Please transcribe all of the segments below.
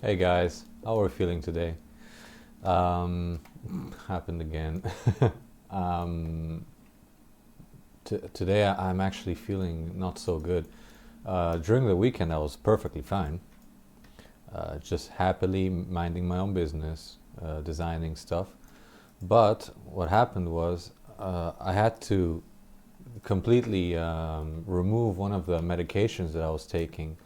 Hey guys, how are we feeling today? Um, Happened again. um, Today I'm actually feeling not so good. During the weekend I was perfectly fine, just happily minding my own business, designing stuff. But what happened was I had to completely remove one of the medications that I was taking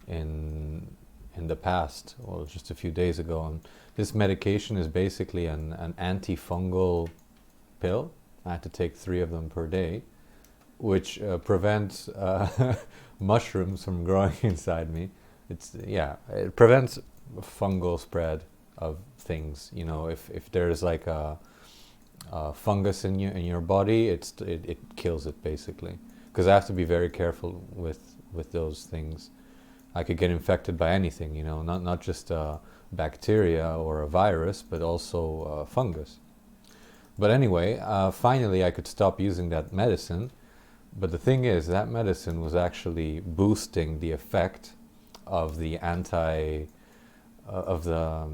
in in the past, or just a few days ago. And this medication is basically an antifungal pill. I had to take 3 of them per day, which prevents mushrooms from growing inside me. It prevents fungal spread of things. You know, if there's like a fungus in your body, it kills it basically. Because I have to be very careful with those things. I could get infected by anything, you know, not just bacteria or a virus, but also fungus. But anyway, finally I could stop using that medicine. But the thing is, that medicine was actually boosting the effect of the of the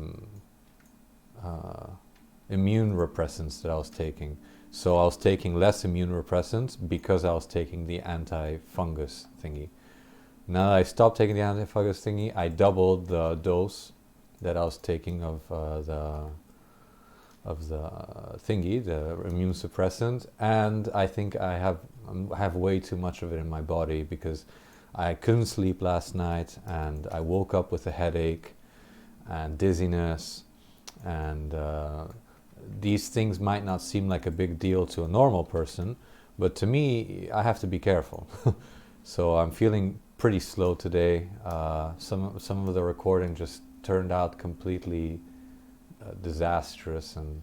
uh, immune repressants that I was taking. So I was taking less immune repressants because I was taking the anti-fungus thingy. Now that I stopped taking the antifungus thingy, I doubled the dose that I was taking of the thingy, the immune suppressant, and I think I have way too much of it in my body because I couldn't sleep last night, and I woke up with a headache and dizziness, and these things might not seem like a big deal to a normal person, but to me, I have to be careful. So I'm feeling pretty slow today. Some of the recording just turned out completely disastrous and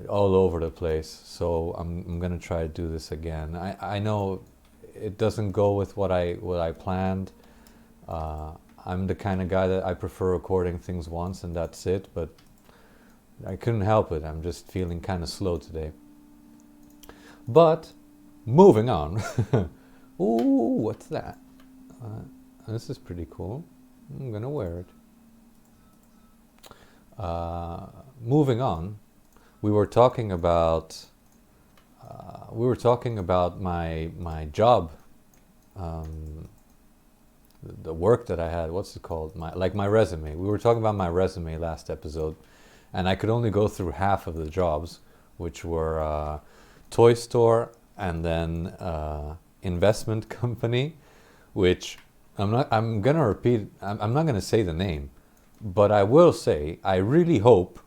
all over the place. So I'm gonna try to do this again. I know it doesn't go with what I planned. Uh, I'm the kind of guy that I prefer recording things once and that's it. But I couldn't help it. I'm just feeling kind of slow today. But moving on. Ooh, what's that? This is pretty cool. I'm gonna wear it. Moving on, we were talking about my job, um, the work that I had. What's it called? My resume. We were talking about my resume last episode, and I could only go through half of the jobs, which were toy store and then investment company, which I'm gonna repeat. I'm not gonna say the name, but I will say I really hope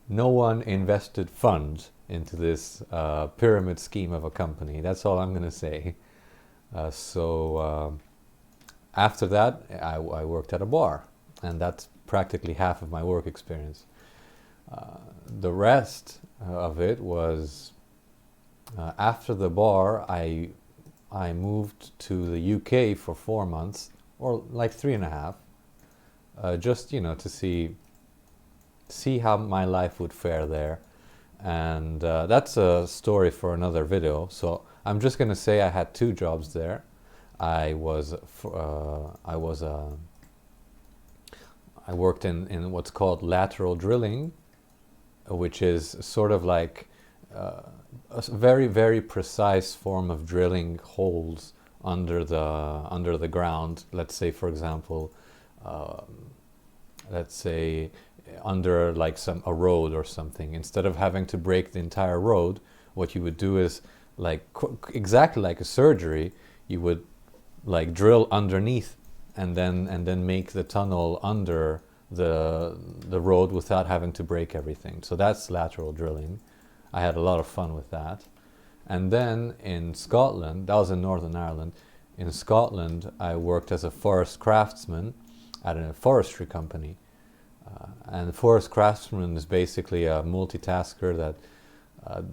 no one invested funds into this pyramid scheme of a company. That's all I'm gonna say. So after that, I worked at a bar, and that's practically half of my work experience. The rest of it was after the bar. I moved to the UK for 4 months, or like 3.5, just to see how my life would fare there, and that's a story for another video. So I'm just gonna say I had 2 jobs there. I was I worked in what's called lateral drilling, which is sort of like uh, a very very precise form of drilling holes under the ground. Let's say, for example, um, let's say under like a road or something. Instead of having to break the entire road, what you would do is like exactly like a surgery. You would like drill underneath and then make the tunnel under the road without having to break everything. So that's lateral drilling. I had a lot of fun with that. And then in Scotland, that was in Northern Ireland. In Scotland, I worked as a forest craftsman at a forestry company. And the forest craftsman is basically a multitasker that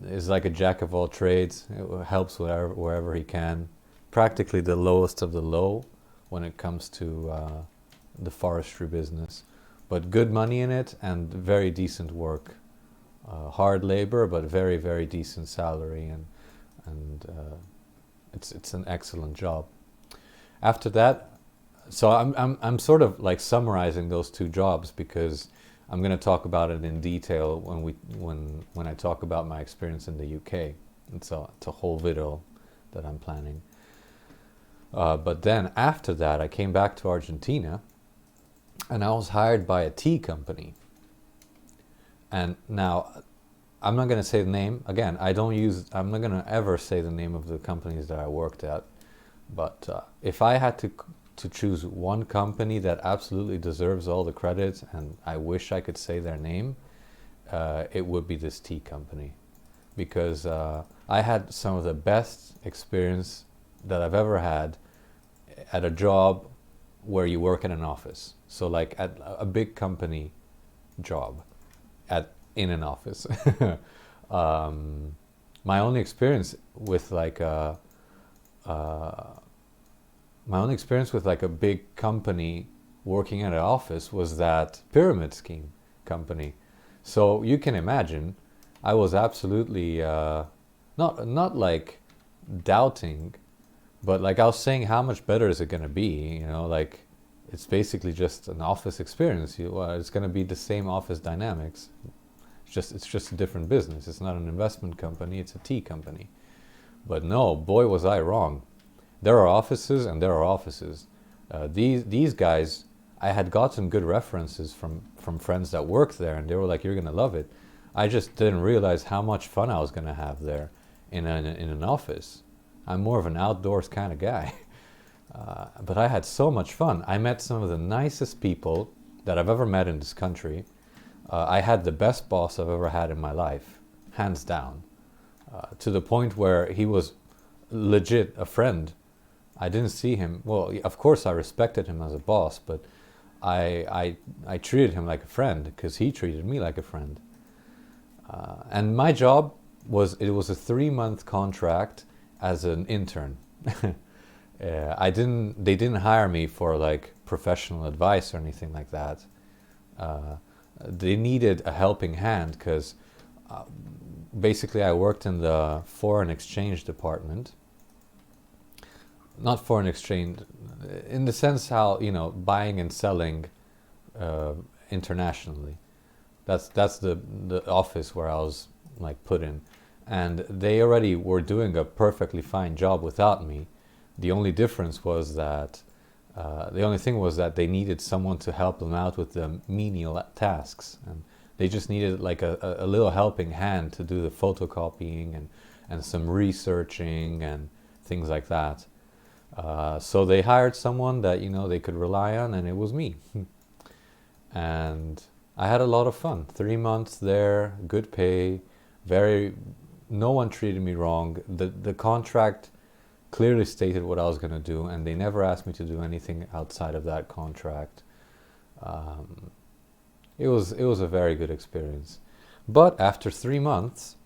is like a jack of all trades. It helps wherever he can. Practically the lowest of the low when it comes to the forestry business. But good money in it and very decent work. Hard labor, but very, very decent salary, and it's an excellent job. After that, So I'm sort of like summarizing those two jobs because I'm going to talk about it in detail when I talk about my experience in the UK. It's a whole video that I'm planning. But then after that, I came back to Argentina, and I was hired by a tea company. And now, I'm not going to say the name. Again, I'm not going to ever say the name of the companies that I worked at. But if I had to choose one company that absolutely deserves all the credit, and I wish I could say their name, it would be this tea company. Because I had some of the best experience that I've ever had at a job where you work in an office. So like at a big company job in an office. My only experience with like a big company working at an office was that pyramid scheme company. So you can imagine, I was absolutely not like doubting, but like I was saying, how much better is it going to be? You know, like it's basically just an office experience. It's going to be the same office dynamics. It's just a different business. It's not an investment company. It's a tea company. But no, boy, was I wrong. There are offices and there are offices. These guys, I had gotten good references from friends that worked there, and they were like, "You're going to love it." I just didn't realize how much fun I was going to have there in an office. I'm more of an outdoors kind of guy. But I had so much fun. I met some of the nicest people that I've ever met in this country. I had the best boss I've ever had in my life, hands down. To the point where he was legit a friend. I didn't see him. Well, of course I respected him as a boss, but I treated him like a friend because he treated me like a friend. And my job was a 3-month contract as an intern. They didn't hire me for like professional advice or anything like that. They needed a helping hand because basically I worked in the foreign exchange department. Not foreign exchange, in the sense how, you know, buying and selling internationally. That's the office where I was like put in, and they already were doing a perfectly fine job without me. The only difference was that the only thing was that they needed someone to help them out with the menial tasks, and they just needed like a little helping hand to do the photocopying and some researching and things like that. So they hired someone that, you know, they could rely on, and it was me. And I had a lot of fun. 3 months there, good pay, no one treated me wrong. The contract clearly stated what I was going to do, and they never asked me to do anything outside of that contract. It was a very good experience. But after 3 months,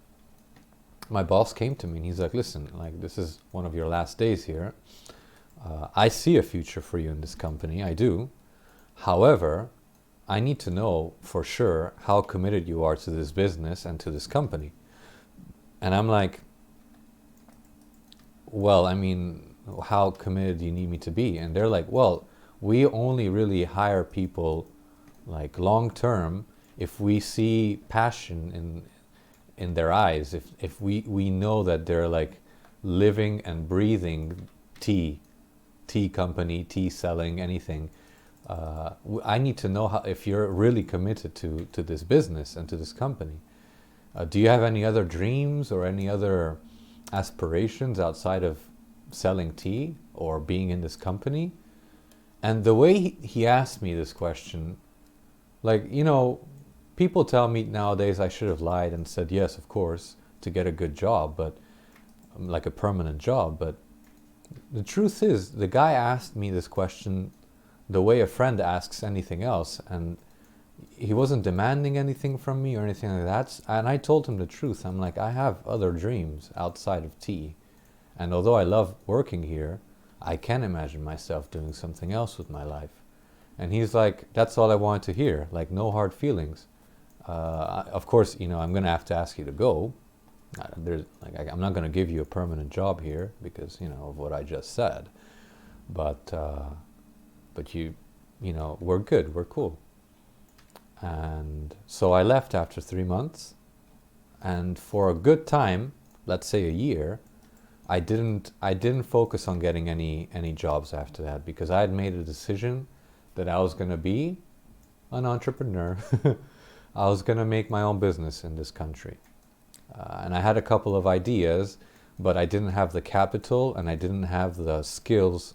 my boss came to me and he's like, "Listen, like this is one of your last days here. I see a future for you in this company, I do. However, I need to know for sure how committed you are to this business and to this company." And I'm like, "Well, I mean, how committed do you need me to be?" And they're like, "Well, we only really hire people like long term if we see passion in their eyes, if we know that they're like living and breathing tea company, tea selling, anything. I need to know if you're really committed to this business and to this company. Do you have any other dreams or any other aspirations outside of selling tea or being in this company?" And the way he asked me this question, like, you know, people tell me nowadays I should have lied and said yes, of course, to get a good job, but like a permanent job. But the truth is, the guy asked me this question the way a friend asks anything else, and he wasn't demanding anything from me or anything like that. And I told him the truth. I'm like, I have other dreams outside of tea, and although I love working here, I can imagine myself doing something else with my life. And he's like, "That's all I wanted to hear, like no hard feelings. Of course, you know, I'm going to have to ask you to go. I'm not going to give you a permanent job here because, you know, of what I just said. But but you know, we're good, we're cool. And so I left after 3 months, and for a good time, let's say a year, I didn't focus on getting any jobs after that, because I had made a decision that I was going to be an entrepreneur. I was going to make my own business in this country. And I had a couple of ideas, but I didn't have the capital and I didn't have the skills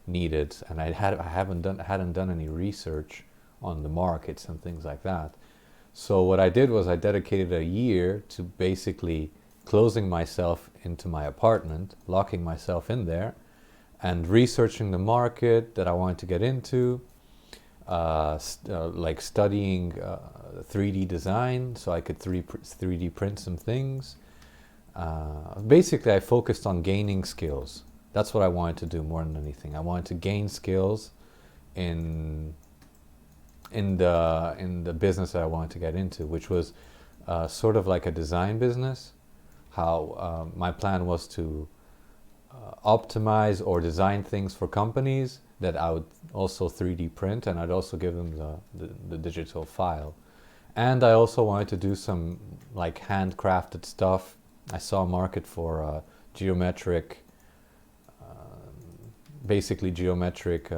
needed, and I hadn't done any research on the markets and things like that. So what I did was I dedicated a year to basically closing myself into my apartment, locking myself in there, and researching the market that I wanted to get into, like studying 3D design so I could 3D print some things. Basically, I focused on gaining skills. That's what I wanted to do more than anything. I wanted to gain skills in the business that I wanted to get into, which was sort of like a design business. How my plan was to optimize or design things for companies that I would also 3D print, and I'd also give them the digital file. And I also wanted to do some like handcrafted stuff. I saw a market for geometric, basically geometric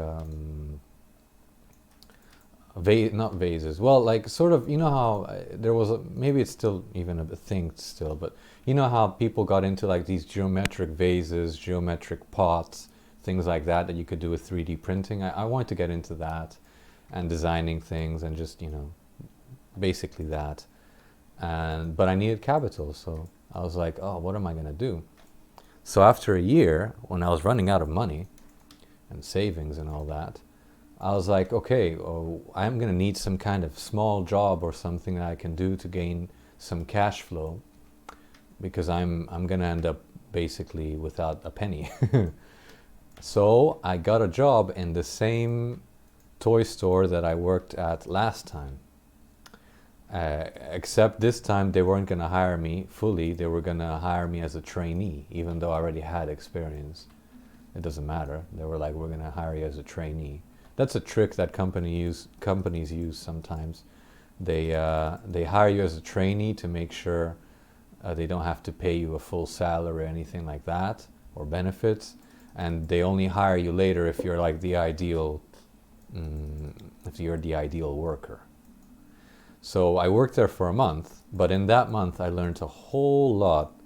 not vases. Well, like sort of, you know how there was maybe it's still even a thing still, but you know how people got into like these geometric vases, geometric pots, things like that you could do with 3D printing. I wanted to get into that and designing things and just, you know, basically that. But I needed capital, so I was like, oh, what am I going to do? So after a year, when I was running out of money and savings and all that, I was like, okay, I'm going to need some kind of small job or something that I can do to gain some cash flow, because I'm going to end up basically without a penny. So I got a job in the same toy store that I worked at last time. Except this time they weren't going to hire me fully. They were going to hire me as a trainee, even though I already had experience. It doesn't matter. They were like, we're going to hire you as a trainee. That's a trick that companies use sometimes. They hire you as a trainee to make sure they don't have to pay you a full salary or anything like that, or benefits, and they only hire you later if you're like the ideal, if you're the ideal worker. So I worked there for a month, but in that month I learned a whole lot,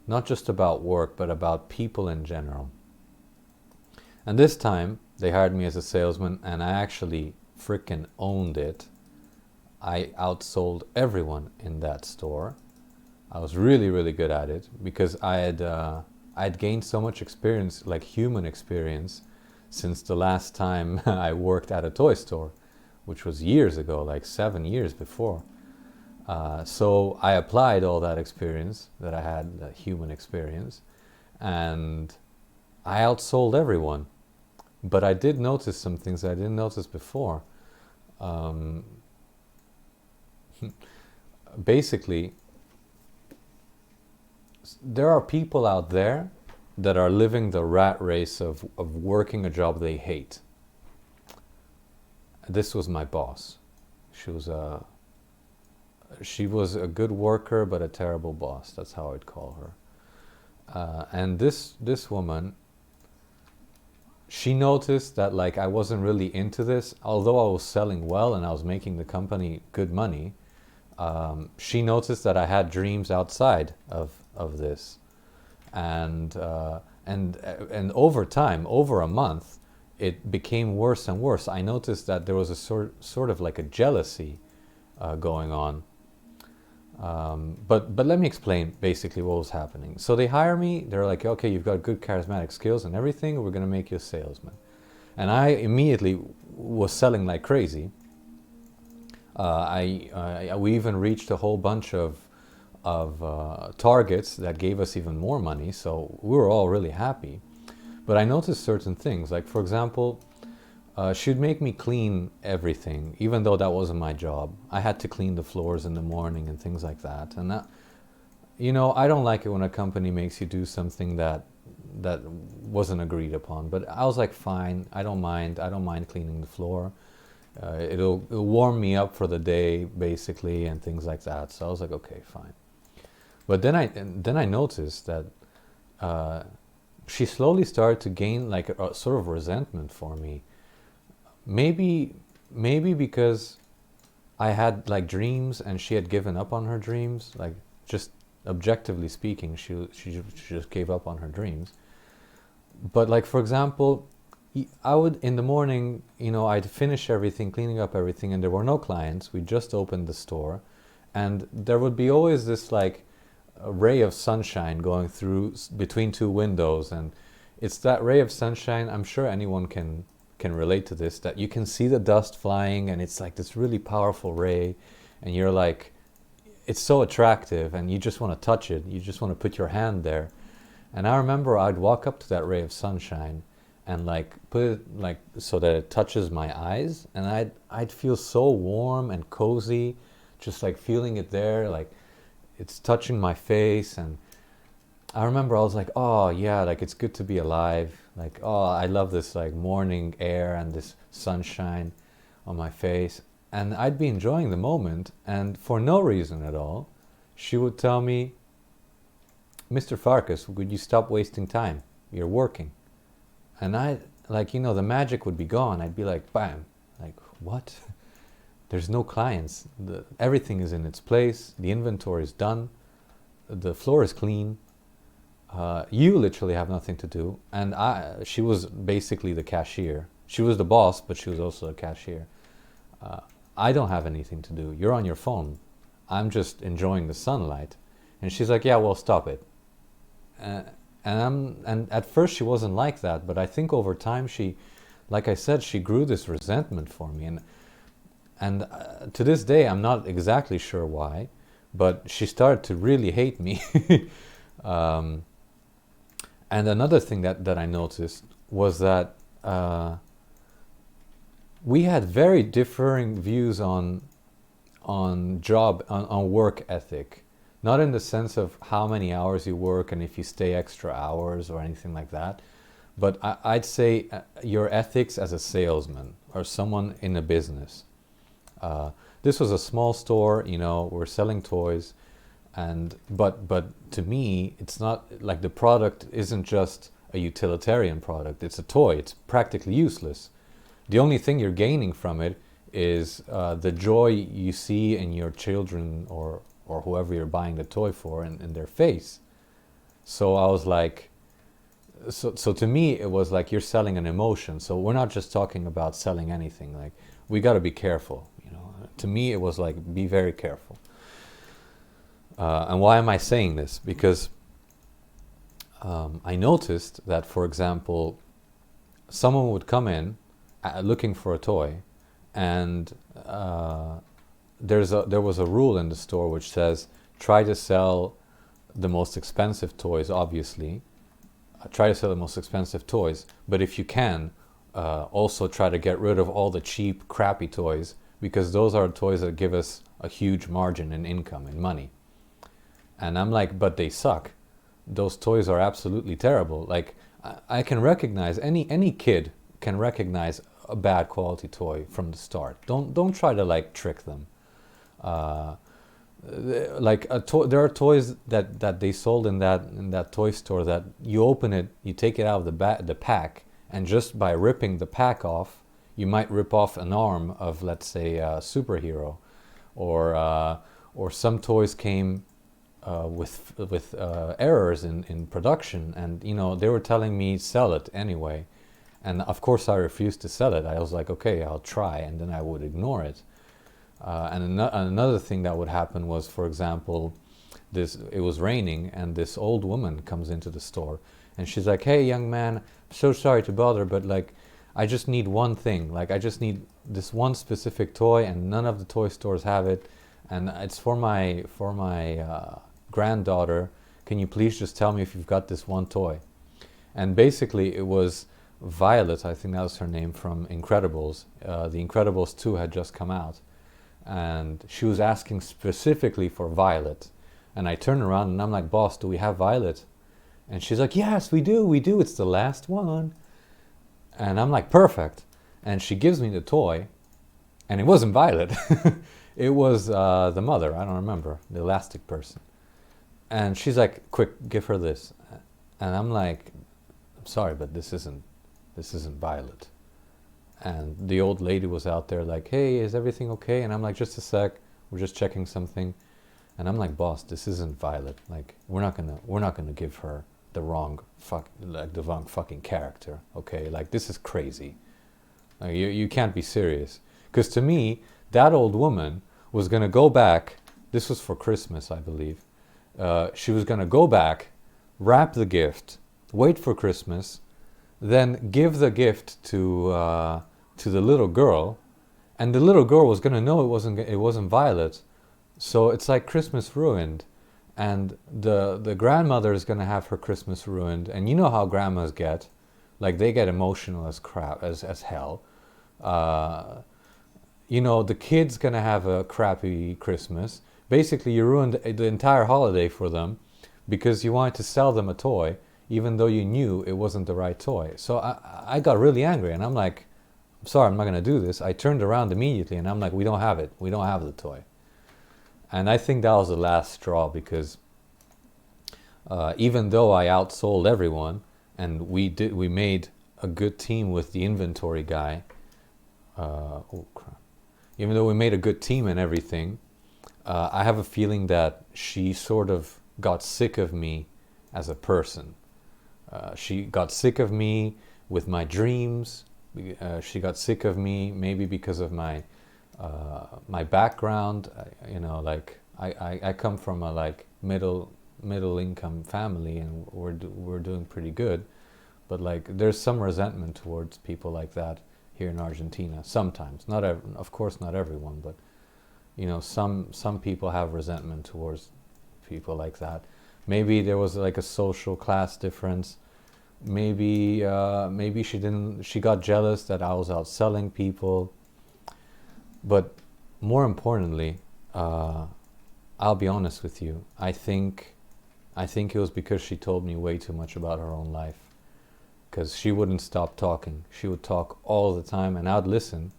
not just about work, but about people in general. And this time they hired me as a salesman, and I actually freaking owned it. I outsold everyone in that store. I was really, really good at it because I had gained so much experience, like human experience, since the last time I worked at a toy store, which was years ago, like 7 years before. So I applied all that experience that I had, the human experience, and I outsold everyone. But I did notice some things I didn't notice before. Basically, there are people out there that are living the rat race of working a job they hate. This was my boss. She was a good worker, but a terrible boss. That's how I'd call her. And this woman, she noticed that like I wasn't really into this, although I was selling well and I was making the company good money. She noticed that I had dreams outside of this, and over time, over a month, it became worse and worse. I noticed that there was a sort of like a jealousy going on. But let me explain basically what was happening. So they hire me. They're like, okay, you've got good charismatic skills and everything. We're going to make you a salesman. And I immediately was selling like crazy. We even reached a whole bunch of targets that gave us even more money. So we were all really happy. But I noticed certain things. Like, for example, she'd make me clean everything, even though that wasn't my job. I had to clean the floors in the morning and things like that. And that, you know, I don't like it when a company makes you do something that that wasn't agreed upon. But I was like, fine, I don't mind cleaning the floor. It'll warm me up for the day, basically, and things like that. So I was like, okay, fine. But then I noticed that she slowly started to gain like a sort of resentment for me. Maybe because I had like dreams and she had given up on her dreams. Like, just objectively speaking, she just gave up on her dreams. But like, for example, I would, in the morning, I'd finish everything, cleaning up everything, and there were no clients. We just opened the store, and there would be always this like a ray of sunshine going through between two windows, and it's that ray of sunshine. I'm sure anyone can relate to this, that you can see the dust flying, and it's like this really powerful ray, and you're like, it's so attractive, and you just want to touch it. You just want to put your hand there. And I remember I'd walk up to that ray of sunshine and like put it like so that it touches my eyes, and I'd feel so warm and cozy, just like feeling it there, like it's touching my face. And I remember I was like, oh yeah, like it's good to be alive. Like, oh, I love this like morning air and this sunshine on my face. And I'd be enjoying the moment, and for no reason at all, she would tell me, Mr. Farkas, would you stop wasting time? You're working. And I, like, the magic would be gone. I'd be like, bam, like, what? There's no clients. Everything is in its place. The inventory is done. The floor is clean. You literally have nothing to do. And she was basically the cashier. She was the boss, but she was also a cashier. I don't have anything to do. You're on your phone. I'm just enjoying the sunlight. And she's like, yeah, well, stop it. And at first she wasn't like that, but I think over time she, like I said, she grew this resentment for me. And to this day, I'm not exactly sure why, but she started to really hate me. And another thing that I noticed was that we had very differing views on work ethic. Not in the sense of how many hours you work and if you stay extra hours or anything like that, but I'd say your ethics as a salesman or someone in a business. This was a small store, we're selling toys, but to me, it's not like the product isn't just a utilitarian product. It's a toy. It's practically useless. The only thing you're gaining from it is the joy you see in your children or whoever you're buying the toy for in their face. So I was like, so to me it was like you're selling an emotion. So we're not just talking about selling anything. Like, we got to be careful. To me it was like, be very careful. And why am I saying this? Because I noticed that, for example, someone would come in looking for a toy, and there was a rule in the store which says, try to sell the most expensive toys, obviously. Try to sell the most expensive toys, but if you can, also try to get rid of all the cheap, crappy toys, because those are toys that give us a huge margin in income and money. And I'm like, but they suck. Those toys are absolutely terrible. Like, I can recognize, any kid can recognize a bad quality toy from the start. Don't try to like trick them. Like there are toys that they sold in that toy store that you open it, you take it out of the pack, and just by ripping the pack off, you might rip off an arm of, let's say, a superhero, or some toys came with errors in production, and they were telling me sell it anyway, and of course I refused to sell it. I was like, okay, I'll try, and then I would ignore it. And another thing that would happen was, for example, it was raining, and this old woman comes into the store, and she's like, hey, young man, I'm so sorry to bother, but like, I just need one thing. Like, I just need this one specific toy, and none of the toy stores have it, and it's for my granddaughter. Can you please just tell me if you've got this one toy? And basically it was Violet, I think that was her name, from Incredibles. The Incredibles 2 had just come out, and she was asking specifically for Violet. And I turned around and I'm like, boss, do we have Violet? And she's like, yes, we do, it's the last one. And I'm like, perfect. And she gives me the toy, and it wasn't Violet. It was the mother, I don't remember, the elastic person. And she's like, quick, give her this. And I'm like, I'm sorry, but this isn't Violet. And the old lady was out there like, hey, is everything okay? And I'm like, just a sec, we're just checking something. And I'm like, boss, this isn't Violet. Like, we're not gonna give her the wrong fucking character, okay? Like, this is crazy. Like, you can't be serious. Because to me, that old woman was gonna go back. This was for Christmas, I believe. She was gonna go back, wrap the gift, wait for Christmas, then give the gift to the little girl, and the little girl was gonna know it wasn't Violet. So it's like Christmas ruined, and the grandmother is gonna have her Christmas ruined, and you know how grandmas get, like they get emotional as crap as hell. You know, the kid's gonna have a crappy Christmas. Basically, you ruined the entire holiday for them because you wanted to sell them a toy, even though you knew it wasn't the right toy. So I got really angry, and I'm like, I'm sorry, I'm not gonna do this. I turned around immediately, and I'm like, we don't have it. We don't have the toy. And I think that was the last straw, because even though I outsold everyone, and we made a good team with the inventory guy. Oh crap! Even though we made a good team and everything, I have a feeling that she sort of got sick of me as a person. She got sick of me with my dreams. She got sick of me maybe because of my background. You know, like I come from a like middle income family, and we're doing pretty good, but like there's some resentment towards people like that here in Argentina sometimes. Of course not everyone, but you know, some people have resentment towards people like that. Maybe there was like a social class difference. Maybe she got jealous that I was out selling people. But more importantly, I'll be honest with you. I think it was because she told me way too much about her own life. Because she wouldn't stop talking. She would talk all the time, and I'd listen,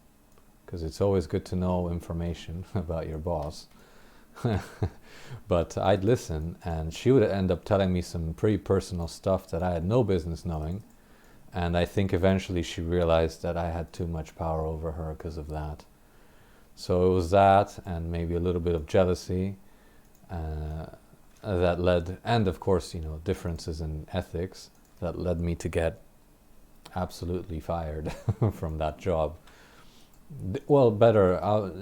because it's always good to know information about your boss. But I'd listen, and she would end up telling me some pretty personal stuff that I had no business knowing. And I think eventually she realized that I had too much power over her because of that. So it was that, and maybe a little bit of jealousy that led, and of course, you know, differences in ethics that led me to get absolutely fired from that job. Well, better,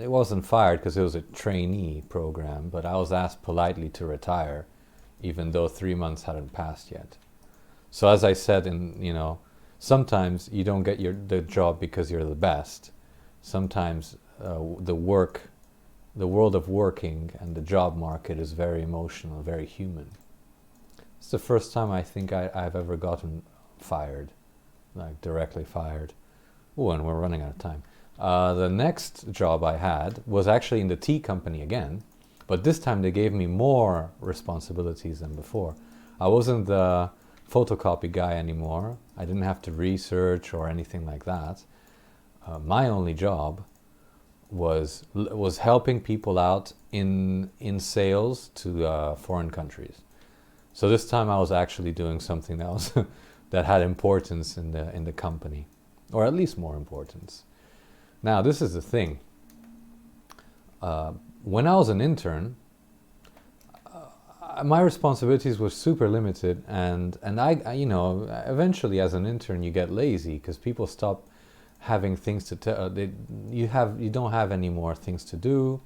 it wasn't fired because it was a trainee program, but I was asked politely to retire, even though 3 months hadn't passed yet. So as I said, you know, sometimes you don't get the job because you're the best. Sometimes the world of working and the job market is very emotional, very human. It's the first time I think I've ever gotten fired, like directly fired. Oh, and we're running out of time. The next job I had was actually in the tea company again, but this time they gave me more responsibilities than before. I wasn't the photocopy guy anymore. I didn't have to research or anything like that. My only job was helping people out in sales to foreign countries. So this time I was actually doing something that was that had importance in the company, or at least more importance. Now this is the thing. When I was an intern, my responsibilities were super limited, and I you know, eventually as an intern you get lazy because people stop having things to tell. You don't have any more things to do.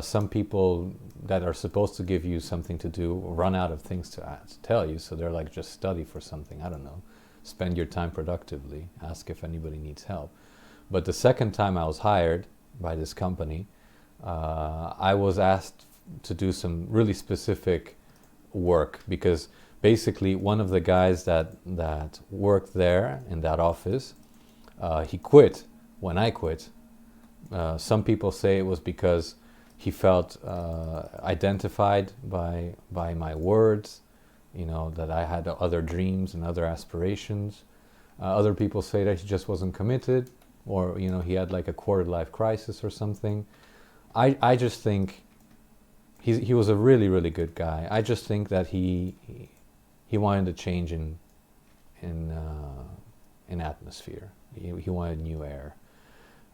Some people that are supposed to give you something to do run out of things to tell you, so they're like, just study for something, I don't know, spend your time productively, ask if anybody needs help. But the second time I was hired by this company, I was asked to do some really specific work, because basically one of the guys that worked there in that office, he quit when I quit. Some people say it was because he felt identified by my words. that I had other dreams and other aspirations. Other people say that he just wasn't committed, or he had like a quarter-life crisis or something. I just think he was a really, really good guy. I just think that he wanted a change in atmosphere. He wanted new air.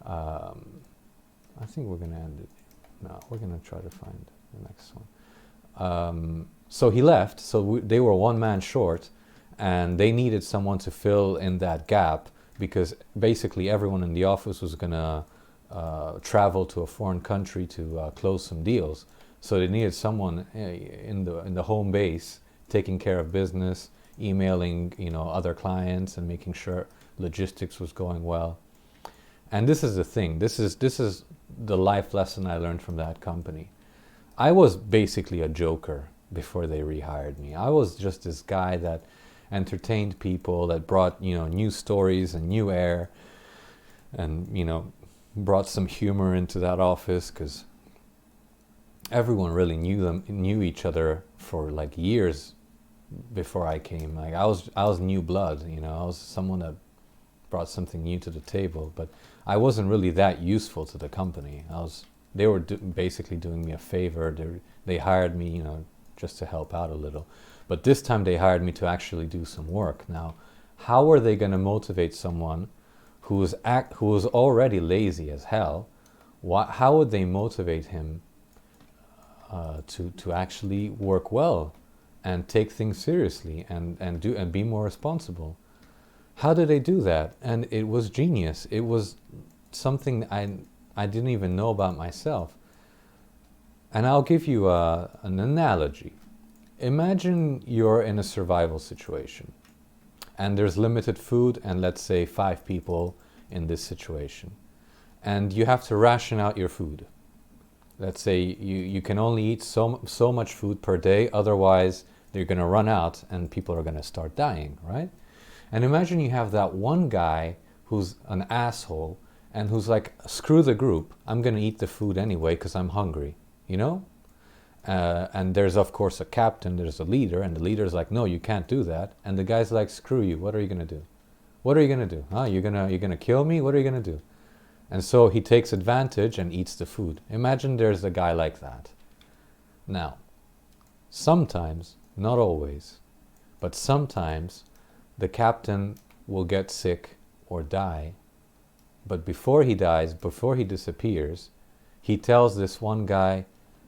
I think we're gonna end it. No, we're gonna try to find the next one. So he left. So they were one man short, and they needed someone to fill in that gap, because basically everyone in the office was gonna travel to a foreign country to close some deals. So they needed someone in the home base, taking care of business, emailing other clients, and making sure logistics was going well. And this is the thing. This is the life lesson I learned from that company. I was basically a joker before they rehired me. I was just this guy that entertained people, that brought new stories and new air, and brought some humor into that office, because everyone really knew each other for like years before I came. Like I was new blood. I was someone that brought something new to the table, but I wasn't really that useful to the company. They were basically doing me a favor. They hired me, just to help out a little. But this time they hired me to actually do some work. Now, how are they going to motivate someone who was already lazy as hell? How would they motivate him to actually work well and take things seriously and be more responsible? How did they do that? And it was genius. It was something I didn't even know about myself. And I'll give you an analogy. Imagine you're in a survival situation, and there's limited food, and let's say 5 people in this situation. And you have to ration out your food. Let's say you can only eat so much food per day, otherwise you're going to run out and people are going to start dying, right? And imagine you have that one guy who's an asshole and who's like, screw the group, I'm going to eat the food anyway because I'm hungry, and there's of course a captain, there's a leader, and the leader's like, no, you can't do that. And the guy's like, screw you, what are you going to do? What are you going to do? You're going to kill me? What are you going to do? And so he takes advantage and eats the food. Imagine there's a guy like that. Now, sometimes, not always, but sometimes the captain will get sick or die. But before he dies, before he disappears, he tells this one guy,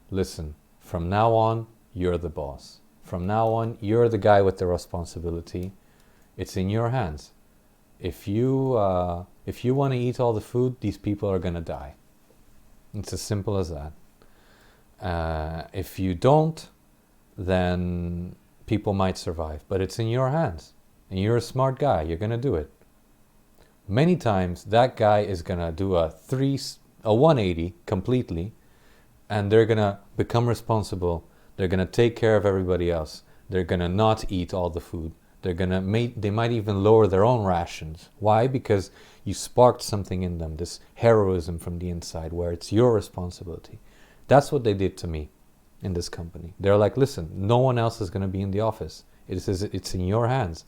listen, from now on, you're the boss. From now on, you're the guy with the responsibility. It's in your hands. If you want to eat all the food, these people are going to die. It's as simple as that. If you don't, then people might survive. But it's in your hands. And you're a smart guy. You're going to do it. Many times, that guy is going to do a 180 completely, and they're going to become responsible. They're going to take care of everybody else. They're going to not eat all the food. They might even lower their own rations. Why? Because you sparked something in them, this heroism from the inside, where it's your responsibility. That's what they did to me in this company. They're like, listen, no one else is going to be in the office. It's in your hands.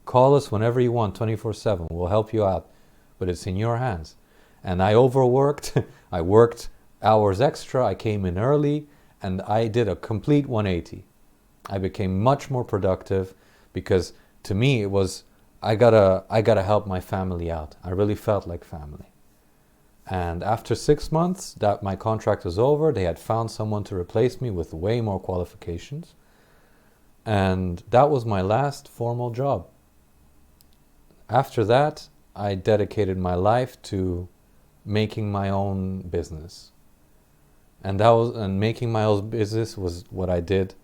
Call us whenever you want, 24/7. We'll help you out. But it's in your hands. And I overworked. I worked hours extra. I came in early. And I did a complete 180. I became much more productive, because to me it was, I gotta help my family out. I really felt like family. And after 6 months that my contract was over, they had found someone to replace me with way more qualifications. And that was my last formal job. After that, I dedicated my life to making my own business. And making my own business was what I did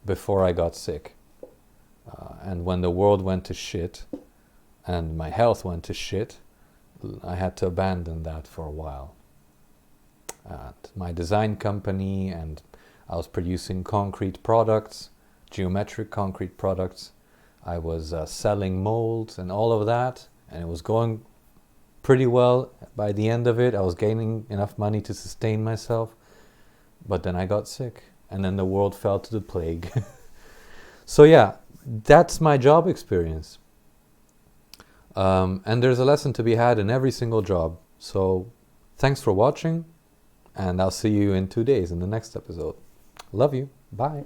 before I got sick. And when the world went to shit and my health went to shit, I had to abandon that for a while. My design company, and I was producing concrete products, geometric concrete products. I was selling molds and all of that, and it was going pretty well. By the end of it, I was gaining enough money to sustain myself. But then I got sick, and then the world fell to the plague. So yeah, that's my job experience. And there's a lesson to be had in every single job. So thanks for watching, and I'll see you in 2 days in the next episode. Love you. Bye.